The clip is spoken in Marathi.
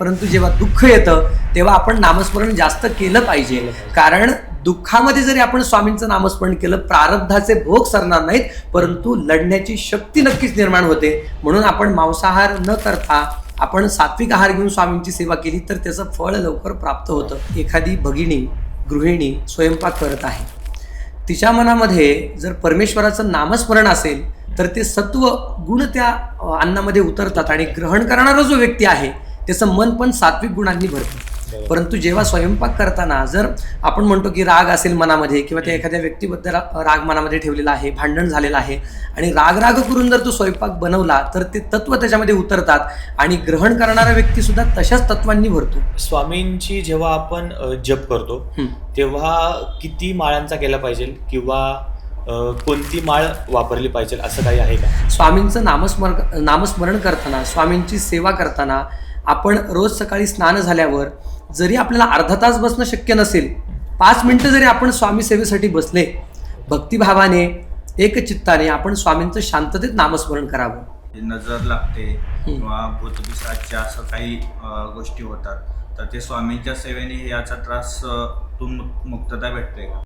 परंतु जेव्हा दुःख येतं तेव्हा आपण नामस्मरण जास्त केलं पाहिजे. कारण दुःखामध्ये जरी आपण स्वामींचं नामस्मरण केलं, प्रारब्धाचे भोग सरणार नाहीत, परंतु लढण्याची शक्ती नक्कीच निर्माण होते. म्हणून आपण मांसाहार न करता आपण सात्विक आहार घेऊन स्वामींची सेवा केली तर त्याचं फळ लवकर प्राप्त होतं. एखादी भगिनी गृहिणी स्वयंपाक करत आहे, तिच्या मनामध्ये जर परमेश्वराचं नामस्मरण असेल तर ते सत्व गुण त्या अन्नामध्ये उतरतात आणि ग्रहण करणारा जो व्यक्ती आहे त्याचं मन पण सात्विक गुणांनी भरतं. परंतु जेव्हा स्वयंपाक करताना जर आपण म्हणतो की राग असेल मनामध्ये किंवा त्या एखाद्या व्यक्तीबद्दल राग मनामध्ये ठेवलेला आहे, भांडण झालेलं आहे आणि राग करून जर तो स्वयंपाक बनवला तर ते तत्व त्याच्यामध्ये उतरतात आणि ग्रहण करणारा व्यक्ती सुद्धा तशाच तत्वांनी भरतो. स्वामींची जेव्हा आपण जप करतो तेव्हा किती माळांचा केला पाहिजे किंवा कोणती माळ वापरली पाहिजे असं काही आहे का? स्वामींचं नामस्मरण करताना, स्वामींची सेवा करताना आपण रोज सकाळी स्नान झाल्यावर जरी आपल्याला अर्धा तास बसणं शक्य नसेल, 5 मिनिटं जरी आपण स्वामी सेवेसाठी बसले, भक्तिभावाने एकचित्ताने आपण स्वामींचं शांततेत नामस्मरण करावं. नजर लागते किंवा भूतपिशाच्या असं काही गोष्टी होतात तर ते स्वामींच्या सेवेने याचा त्रास मुक्तता भेटते का?